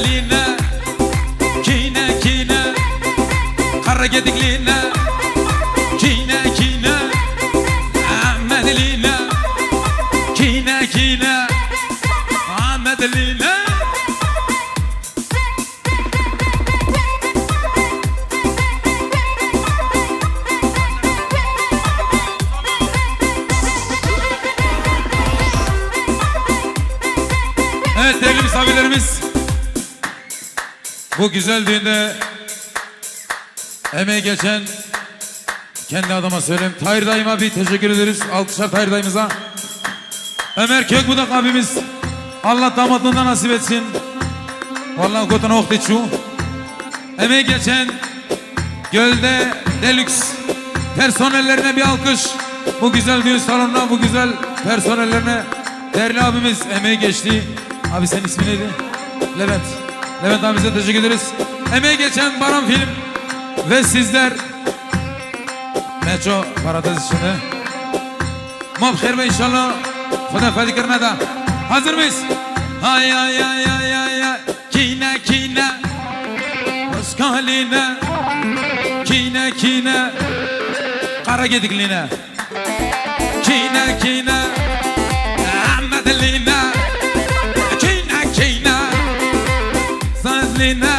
Line Kine kine Kara gedikline Kine kine Ahmet Line Kine kine Ahmet Line. Evet değerli misafirlerimiz, bu güzel düğünde emeği geçen, kendi adıma söyleyeyim, Tahir dayıma bir teşekkür ederiz. Alkışlar Tahir dayımıza. Ömer Kökbudak abimiz, Allah damadlığından nasip etsin. Vallahi kotuna okti şu. Emeği geçen Gölde Deluxe personellerine bir alkış. Bu güzel düğün salonuna, bu güzel personellerine. Değerli abimiz emeği geçti. Abi senin ismin neydi? Levent. Levent abimize teşekkür ederiz. Emeği geçen Baran Film ve sizler Meço Paradise içinde. Mabşer Bey inşallah Fıda Fadikirine de. Hazır mıyız? Ay ay ay ay ay ay. Kine kine Hoskaline Kine kine Kara gedikline Kine kine Ahmet Line Kine kine Sazline